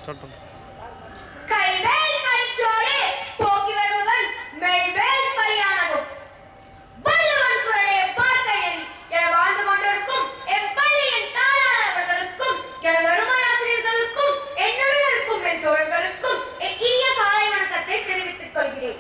Start பண்ணு. கைவேல் கைச்சோடு போக்கி வருபவன் மெய்வேல் பரியானகும் வள்ளுவன் குரலைய பார்க்கையில் என வாழ்ந்து கொண்டிருக்கும் எப்பள்ளியின் தாளாளர்களுக்கும் எனது அருமையாசிரியர்களுக்கும் என்னுடன் இருக்கும் என் தோழர்களுக்கும் என் இனிய காலை வணக்கத்தை தெரிவித்துக் கொள்கிறேன்.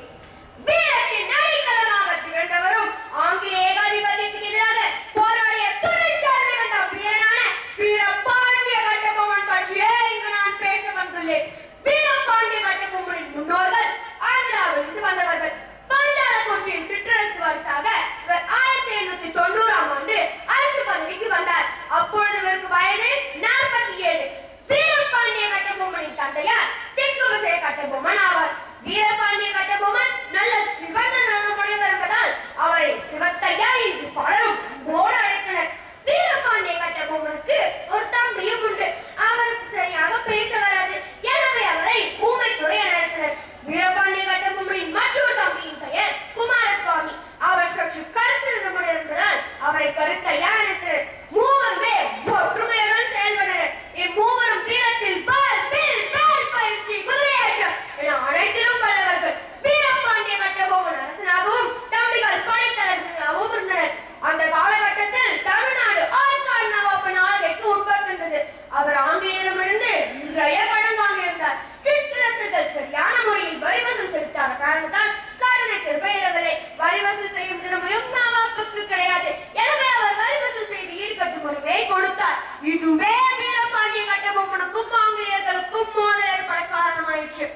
வீரத்தின் அடித்தளமாக திகழ்ந்தவரும் ஆங்கிலேய ஏகாதிபத்தியத்துக்கு எதிராக போராடிய துணிச்சல் மிகுந்த வீரனான வீரபாண்டிய கட்டபொம்மன் பற்றியே இங்கு நான் பேச வந்துள்ளேன். வீரபாண்டிய கட்டபொம்மனின் முன்னோர்கள் ஆந்திராவில் இருந்து வந்தவர்கள். பாஞ்சாலக்குறிச்சியின் சிற்றரசு வாரிசாக இவர் 1890ஆம் ஆண்டு அரசு பதவிக்கு வந்தார். அப்பொழுது இவருக்கு வயது 47. வீரபாண்டிய கட்டபொம்மனின் தந்தையார் தெற்கு விசய கட்டபொம்மன் ஆவார். வீரபாண்டிய கட்டபொம்மன் நல்ல சிவந்த நலனுடையவர் என்பதால் அவரை சிவத்தையா என்று பலரும் போட அழைத்தனர். வீரபாண்டிய கட்டபொம்மனுக்கு ஒரு தம்பியும் உண்டு. அவருக்கு சரியாக பேச வராது. எனவே அவரை ஊமைத்துறை என அழைத்தனர். வீரபாண்டிய கட்டபொம்மனின் மற்றொரு தம்பியின் பெயர் குமாரசுவாமி. அவர் சற்று கருத்து நிறமுடைய என்பதால் அவரை கருத்தையா அழைத்தனர். மூவருமே ஒற்றுமையுடன் செயல்பட்டனர். இம்மூவரும் வீரத்தில் பால் வில் பால் பயிற்சி குதிரையேற்றம் என அனைத்திலும் வல்லவர்கள். வீரபாண்டிய கட்டபொம்மன் அரசனாகவும் தம்பிகள் படைத்தலைவர்களாகவும் இருந்தனர். அந்த காலகட்டத்தில் தமிழ்நாடு ஆற்காடு நவாபின் ஆளுகைக்கு உட்பட்டிருந்தது. அவர் ஆங்கிலேயரிடமிருந்து நிறைய கடன் வாங்கியிருந்தார். சிற்றரசர்கள் சரியான முறையில் வரி வசூல் செலுத்தாத காரணத்தால் கடனை திரும்ப இயலவில்லை. வரி வசூல் செய்யும் திறமையும் நவாபுக்கு கிடையாது. எனவே அவர் வரி வசூல் செய்து ஈடுகட்டும் உரிமையை கொடுத்தார். இதுவே வீரபாண்டிய கட்டபொம்மனுக்கும் ஆங்கிலேயர்களுக்கும் மோதல் ஏற்பட காரணமாயிற்று.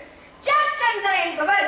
ஜாக்சன் என்பவர்